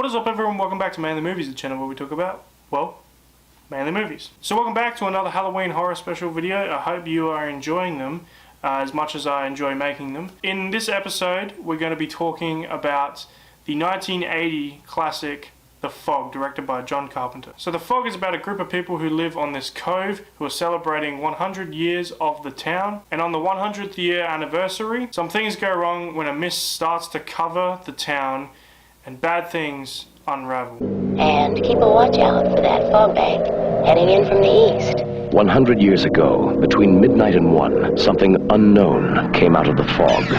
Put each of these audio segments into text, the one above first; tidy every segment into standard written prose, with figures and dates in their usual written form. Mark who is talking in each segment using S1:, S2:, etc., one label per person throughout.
S1: What is up, everyone? Welcome back to Mainly Movies, the channel where we talk about, well, mainly movies. So welcome back to another Halloween horror special video. I hope you are enjoying them as much as I enjoy making them. In this episode, we're going to be talking about the 1980 classic The Fog, directed by John Carpenter. So The Fog is about a group of people who live on this cove who are celebrating 100 years of the town. And on the 100th year anniversary, some things go wrong when a mist starts to cover the town and bad things unravel.
S2: And keep a watch out for that fog bank heading in from the east.
S3: 100 years ago, between midnight and 1, something unknown came out of the fog.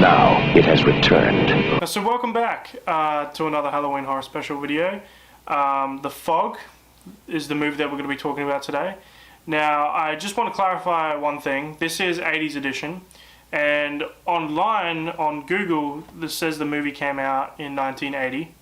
S3: Now it has returned.
S1: So welcome back to another Halloween horror special video. The Fog is the movie that we're going to be talking about today. Now, I just want to clarify one thing. This is 80s edition. And online, on Google, this says the movie came out in 1980.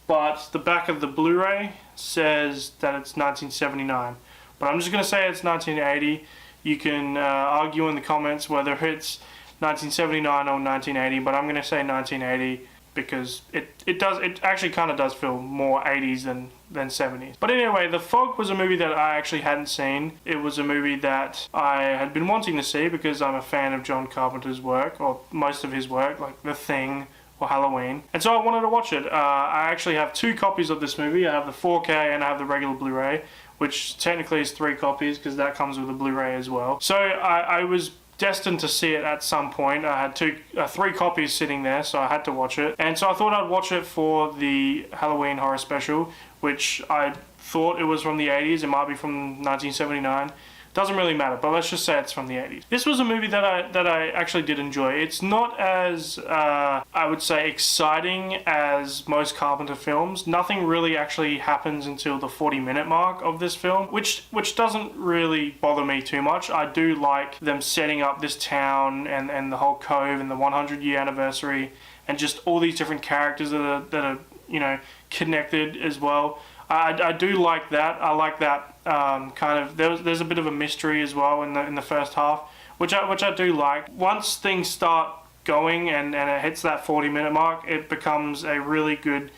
S1: But the back of the Blu-ray says that it's 1979. But I'm just going to say it's 1980. You can argue in the comments whether it's 1979 or 1980, but I'm going to say 1980 because it actually kind of does feel more 80s than 70s. But anyway, The Fog was a movie that I actually hadn't seen. It was a movie that I had been wanting to see because I'm a fan of John Carpenter's work, or most of his work, like The Thing or Halloween. And so I wanted to watch it. I actually have 2 copies of this movie. I have the 4K and I have the regular Blu-ray, which technically is 3 copies because that comes with a Blu-ray as well. So I was destined to see it at some point. I had 3 copies sitting there, so I had to watch it. And so I thought I'd watch it for the Halloween horror special, which I thought it was from the 80s. It might be from 1979. Doesn't really matter, but let's just say it's from the 80s. This was a movie that I actually did enjoy. It's not as, I would say, exciting as most Carpenter films. Nothing really actually happens until the 40-minute mark of this film, which doesn't really bother me too much. I do like them setting up this town and the whole cove and the 100-year anniversary and just all these different characters that are you know, connected as well. I do like that. I like that kind of. There's a bit of a mystery as well in the first half, which I do like. Once things start going and it hits that 40-minute mark, it becomes a really good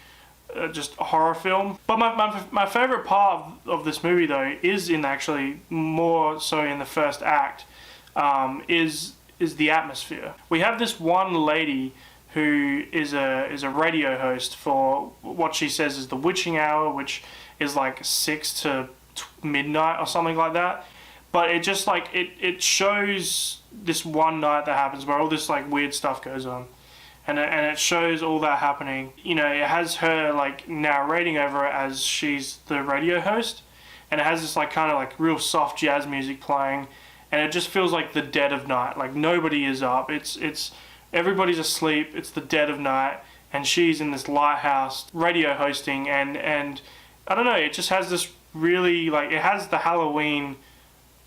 S1: just horror film. But my favorite part of this movie though is actually more so in the first act, is the atmosphere. We have this one lady who is a radio host for what she says is the witching hour, which is like 6 to midnight or something like that. But it just like it shows this one night that happens where all this like weird stuff goes on, and it shows all that happening. You know, it has her like narrating over it as she's the radio host, and it has this like kind of like real soft jazz music playing, and it just feels like the dead of night. Like nobody is up. It's everybody's asleep, it's the dead of night, and she's in this lighthouse radio hosting, and I don't know, it just has this really, like, it has the Halloween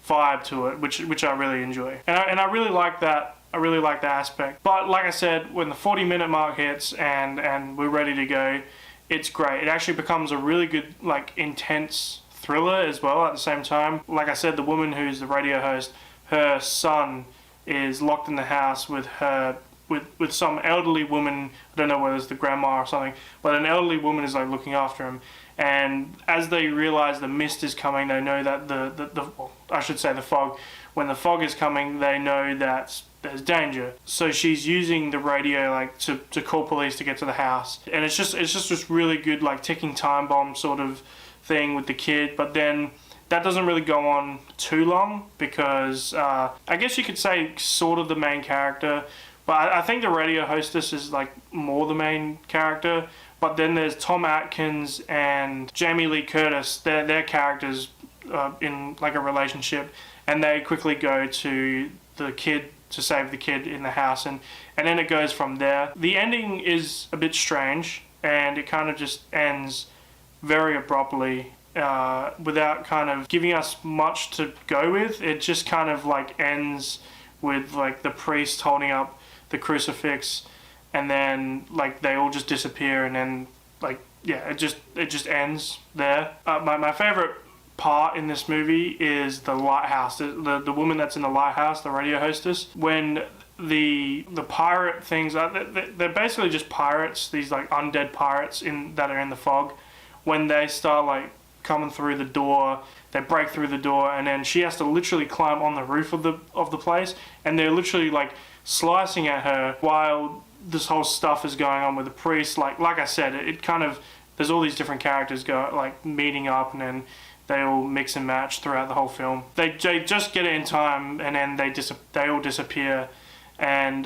S1: vibe to it, which I really enjoy. And I really like that, aspect. But like I said, when the 40-minute mark hits and we're ready to go, it's great. It actually becomes a really good, like, intense thriller as well at the same time. Like I said, the woman who's the radio host, her son is locked in the house with her with some elderly woman. I don't know whether it's the grandma or something, but an elderly woman is like looking after him. And as they realize the mist is coming, they know that the fog. When the fog is coming, they know that there's danger. So she's using the radio like to call police to get to the house. And it's just this really good like ticking time bomb sort of thing with the kid. But then that doesn't really go on too long because I guess you could say sort of the main character. But I think the radio hostess is like more the main character. But then there's Tom Atkins and Jamie Lee Curtis. Their characters in like a relationship, and they quickly go to the kid to save the kid in the house, and then it goes from there. The ending is a bit strange, and it kind of just ends very abruptly without kind of giving us much to go with. It just kind of like ends with like the priest holding up the crucifix, and then like they all just disappear, and then like yeah, it just ends there. My favorite part in this movie is the lighthouse, the woman that's in the lighthouse, the radio hostess. When the pirate things, they're basically just pirates, these like undead pirates that are in the fog. When they start like coming through the door, they break through the door, and then she has to literally climb on the roof of the place, and they're literally like slicing at her while this whole stuff is going on with the priest. Like I said, it kind of, there's all these different characters meeting up, and then they all mix and match throughout the whole film. They just get it in time, and then they all disappear. And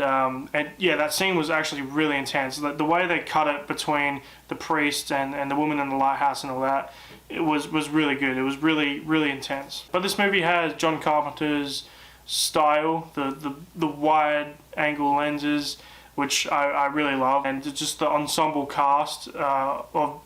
S1: yeah, that scene was actually really intense. The way they cut it between the priest and the woman in the lighthouse and all that, it was really good. It was really, really intense. But this movie has John Carpenter's style, the wide angle lenses, which I really love, and just the ensemble cast of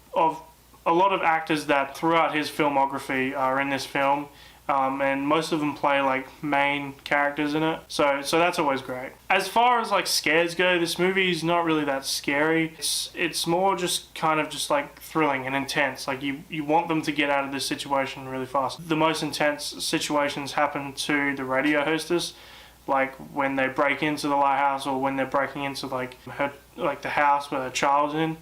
S1: a lot of actors that throughout his filmography are in this film. And most of them play like main characters in it, so that's always great. As far as like scares go, this movie is not really that scary. It's more just kind of just like thrilling and intense. Like you want them to get out of this situation really fast. The most intense situations happen to the radio hostess, like when they break into the lighthouse, or when they're breaking into like the house where her child's in.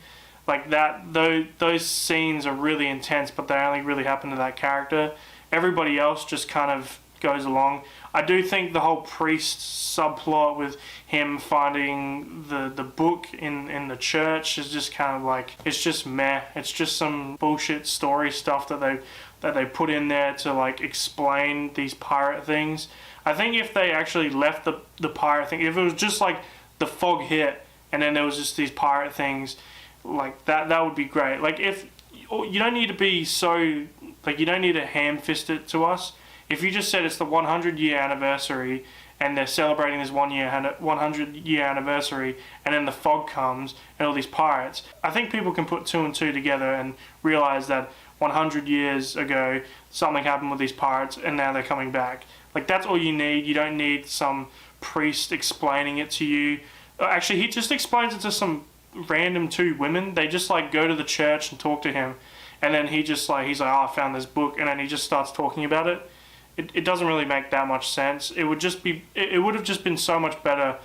S1: Like that, those scenes are really intense, but they only really happen to that character. Everybody else just kind of goes along. I do think the whole priest subplot with him finding the book in the church is just kind of like, it's just meh. It's just some bullshit story stuff that they put in there to like explain these pirate things. I think if they actually left the pirate thing, if it was just like the fog hit and then there was just these pirate things, like that would be great. Like if you don't need to be so, like, you don't need to ham-fist it to us. If you just said it's the 100-year anniversary and they're celebrating this 100-year anniversary, and then the fog comes and all these pirates, I think people can put two and two together and realize that 100 years ago something happened with these pirates and now they're coming back. Like, that's all you need. You don't need some priest explaining it to you. Actually, he just explains it to some random two women. They just like go to the church and talk to him, and then he's like, oh, I found this book, and then he just starts talking about it. It doesn't really make that much sense. It would have just been so much better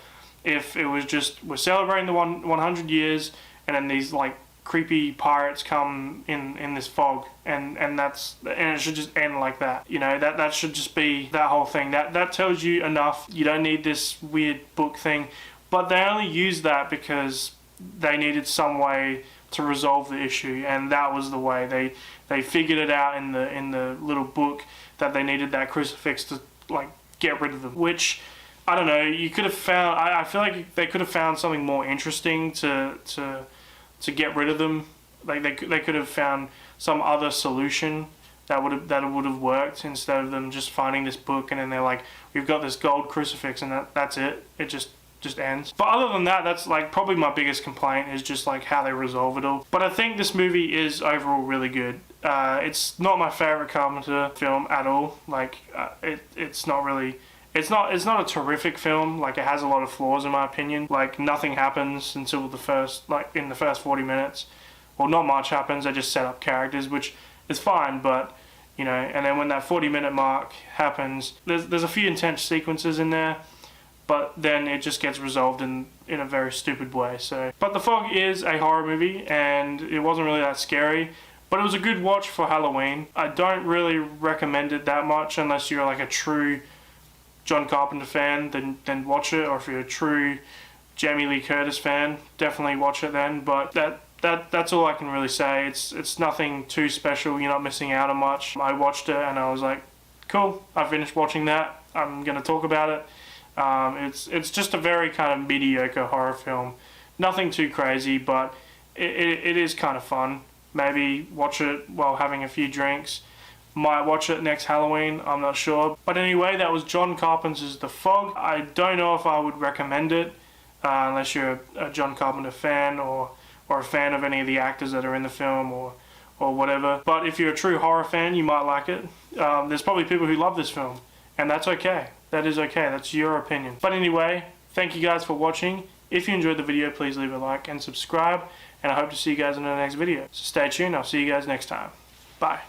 S1: if it was just, we're celebrating the 100 years, and then these like creepy pirates come in this fog, and it should just end like that. You know, that should just be that whole thing. That tells you enough. You don't need this weird book thing. But they only used that because they needed some way to resolve the issue, and that was the way. They figured it out in the little book that they needed that crucifix to like get rid of them. Which, I don't know, you could have found. I feel like they could have found something more interesting to get rid of them. Like they could have found some other solution that would have worked, instead of them just finding this book and then they're like, we've got this gold crucifix, and that's it. It just ends. But other than that, that's like probably my biggest complaint, is just like how they resolve it all. But I think this movie is overall really good. It's not my favorite Carpenter film at all. Like it's not a terrific film. Like, it has a lot of flaws in my opinion. Like, nothing happens until in the first 40 minutes. Well, not much happens. They just set up characters, which is fine, but you know, and then when that 40-minute mark happens, there's a few intense sequences in there, but then it just gets resolved in a very stupid way. So, but The Fog is a horror movie, and it wasn't really that scary, but it was a good watch for Halloween. I don't really recommend it that much unless you're like a true John Carpenter fan, then watch it. Or if you're a true Jamie Lee Curtis fan, definitely watch it then. But that's all I can really say. It's nothing too special. You're not missing out on much. I watched it and I was like, cool, I finished watching that. I'm going to talk about it. It's just a very kind of mediocre horror film. Nothing too crazy, but it is kind of fun. Maybe watch it while having a few drinks. Might watch it next Halloween, I'm not sure. But anyway, that was John Carpenter's The Fog. I don't know if I would recommend it, unless you're a John Carpenter fan, or a fan of any of the actors that are in the film, or whatever. But if you're a true horror fan, you might like it. There's probably people who love this film, and that's okay. That is okay. That's your opinion. But anyway, thank you guys for watching. If you enjoyed the video, please leave a like and subscribe, and I hope to see you guys in the next video. So stay tuned. I'll see you guys next time. Bye.